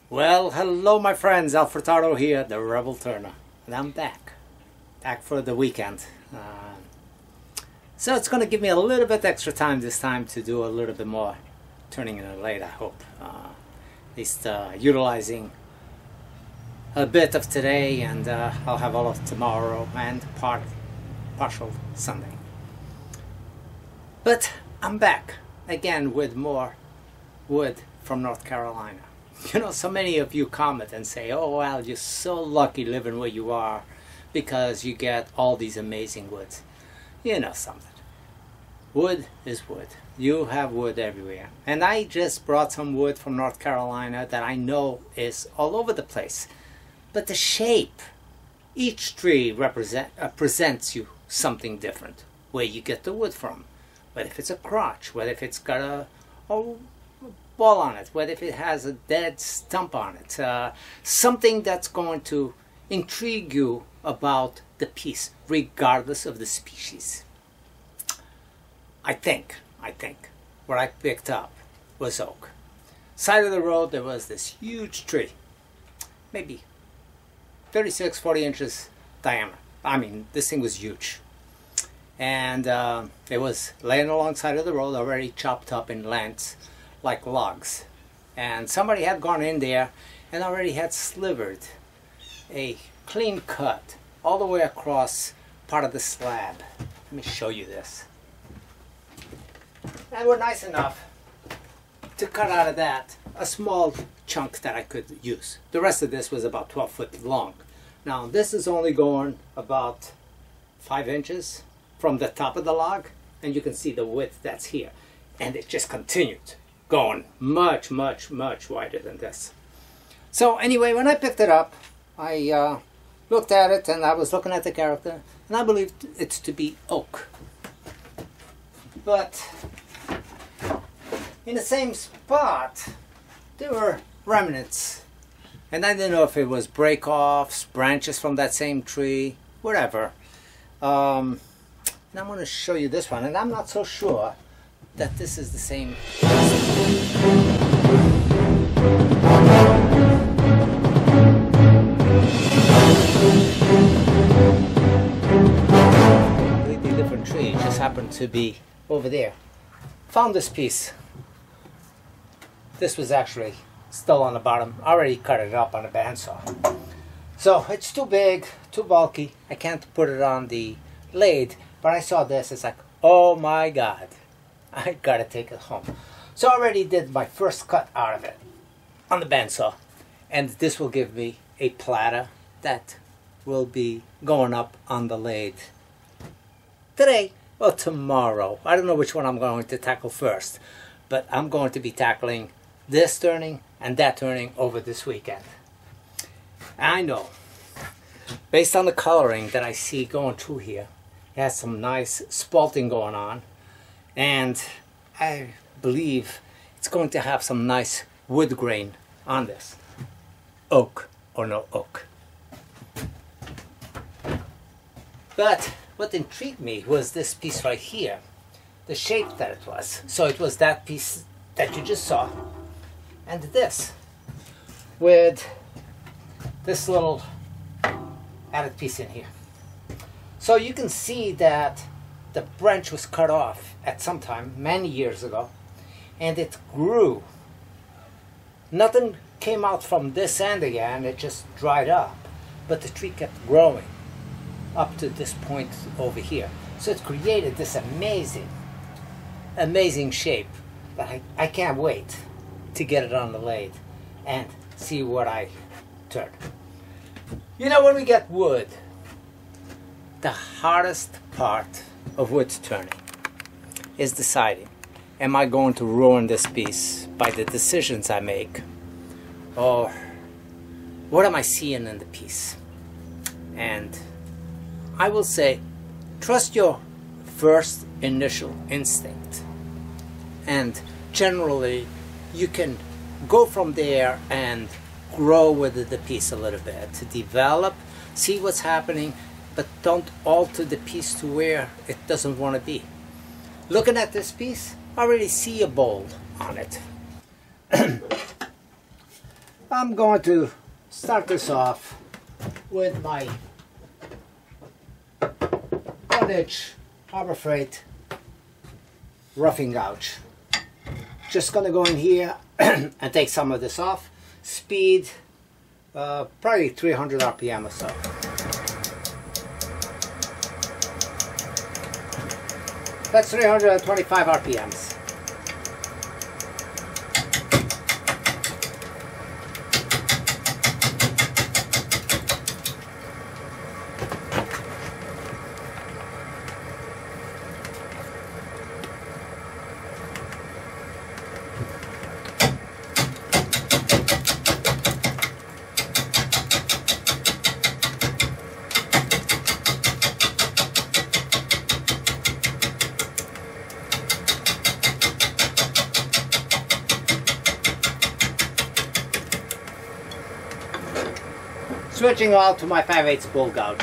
Well, hello my friends, Furtado here, the Rebel Turner, and I'm back for the weekend. So it's going to give me a little bit extra time this time to do a little bit more turning in the lathe, I hope. At least utilizing a bit of today, and I'll have all of tomorrow and partial Sunday. But I'm back again with more wood from North Carolina. You know, so many of you comment and say, oh well, you're so lucky living where you are because you get all these amazing woods. You know something, wood is wood. You have wood everywhere, and I just brought some wood from North Carolina that I know is all over the place, but the shape, each tree presents you something different, where you get the wood from, whether if it's a crotch, whether if it's got a ball on it, whether if it has a dead stump on it, something that's going to intrigue you about the piece, regardless of the species. I think what I picked up was oak. Side of the road there was this huge tree, maybe 36-40 inches diameter. I mean, this thing was huge, and it was laying alongside of the road, already chopped up in lengths like logs, and somebody had gone in there and already had slivered a clean cut all the way across part of the slab. Let me show you this. And we're nice enough to cut out of that a small chunk that I could use. The rest of this was about 12 foot long. Now this is only going about 5 inches from the top of the log, and you can see the width that's here, and it just continued going much wider than this. So anyway, when I picked it up, I looked at it, and I was looking at the character, and I believed it to be oak. But in the same spot there were remnants, and I didn't know if it was break-offs, branches from that same tree, whatever. And I'm going to show you this one, and I'm not so sure that this is the same. Completely different tree, it just happened to be over there. Found this piece. This was actually still on the bottom. I already cut it up on a bandsaw. So it's too big, too bulky. I can't put it on the lathe, but I saw this, it's like, oh my God, I gotta take it home. So I already did my first cut out of it on the bandsaw, and this will give me a platter that will be going up on the lathe today or tomorrow. I don't know which one I'm going to tackle first, but I'm going to be tackling this turning and that turning over this weekend. I know, based on the coloring that I see going through here, it has some nice spalting going on, and I believe it's going to have some nice wood grain on this. Oak or no oak. But what intrigued me was this piece right here, the shape that it was. So it was that piece that you just saw, and this, with this little added piece in here. So you can see that the branch was cut off at some time, many years ago, and it grew. Nothing came out from this end again, it just dried up, but the tree kept growing up to this point over here. So it created this amazing shape that I can't wait to get it on the lathe and see what I turn. You know, when we get wood, the hardest part of wood turning is deciding, am I going to ruin this piece by the decisions I make, or what am I seeing in the piece? And I will say, trust your first initial instinct, and generally you can go from there and grow with the piece a little bit, to develop, see what's happening, but don't alter the piece to where it doesn't want to be. Looking at this piece, I already see a bowl on it. I'm going to start this off with my 1-inch Harbor Freight roughing gouge. Just going to go in here and take some of this off. Speed probably 300 RPM or so. That's 325 RPMs. Switching all to my 5/8 bull gouge.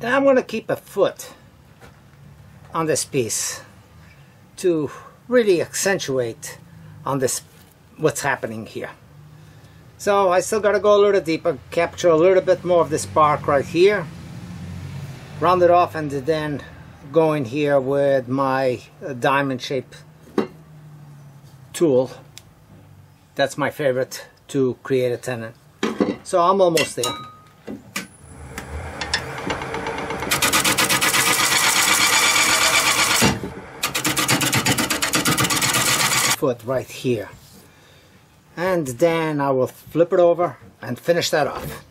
And I'm going to keep a foot on this piece to really accentuate on this what's happening here. So I still got to go a little deeper, capture a little bit more of this bark right here, round it off, and then go in here with my diamond shape tool. That's my favorite to create a tenon. So I'm almost there. Foot right here, and then I will flip it over and finish that off.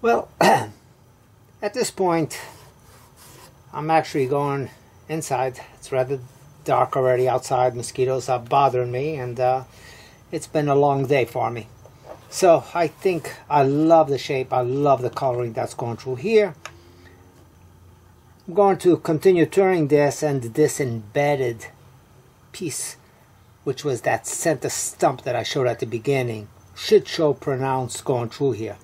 Well, at this point, I'm actually going inside. It's rather dark already outside. Mosquitoes are bothering me, and it's been a long day for me. So I think I love the shape. I love the coloring that's going through here. I'm going to continue turning this, and this embedded piece, which was that center stump that I showed at the beginning, should show pronounced going through here.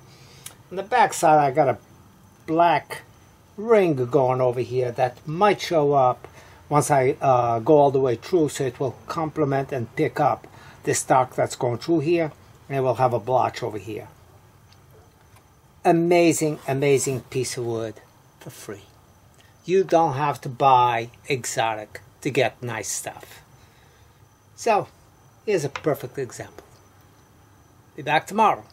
On the back side, I got a black ring going over here that might show up once I go all the way through, so it will complement and pick up this dark that's going through here, and it will have a blotch over here. Amazing, amazing piece of wood for free. You don't have to buy exotic to get nice stuff. So, here's a perfect example. Be back tomorrow.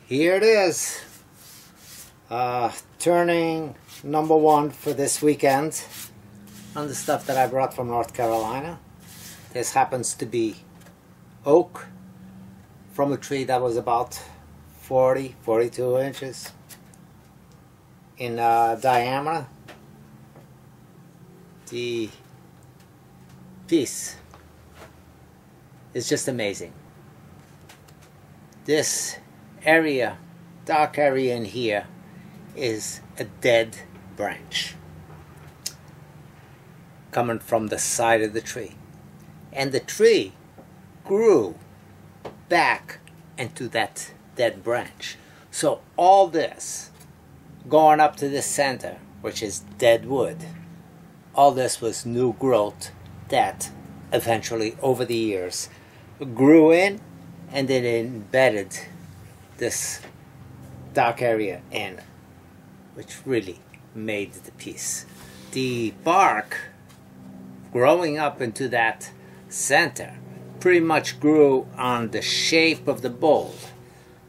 Here it is, turning number 1 for this weekend on the stuff that I brought from North Carolina. This happens to be oak from a tree that was about 42 inches in diameter. The piece is just amazing. This area, dark area in here, is a dead branch coming from the side of the tree, and the tree grew back into that dead branch. So all this going up to the center, which is dead wood, all this was new growth that eventually over the years grew in, and then embedded this dark area in, which really made the piece. The bark growing up into that center pretty much grew on the shape of the bowl,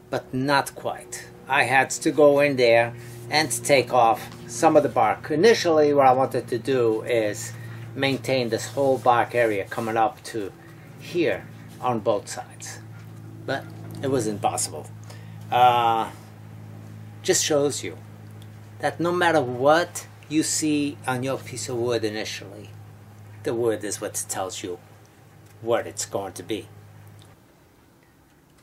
but not quite. I had to go in there and take off some of the bark. Initially what I wanted to do is maintain this whole bark area coming up to here on both sides, but it was impossible. Just shows you that no matter what you see on your piece of wood initially, the wood is what tells you what it's going to be.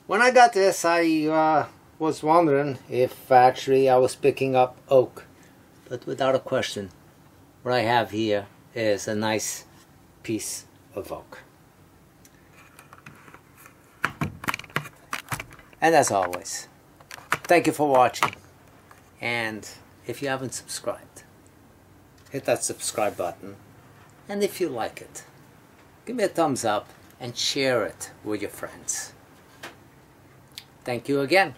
When I got this, I was wondering if actually I was picking up oak, but without a question, what I have here is a nice piece of oak. And as always, thank you for watching, and if you haven't subscribed, hit that subscribe button, and if you like it, give me a thumbs up and share it with your friends. Thank you again.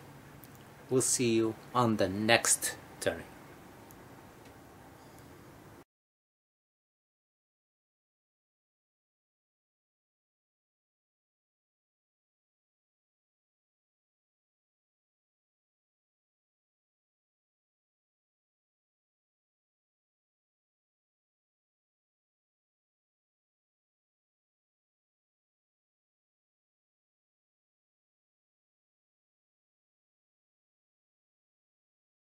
We'll see you on the next turning.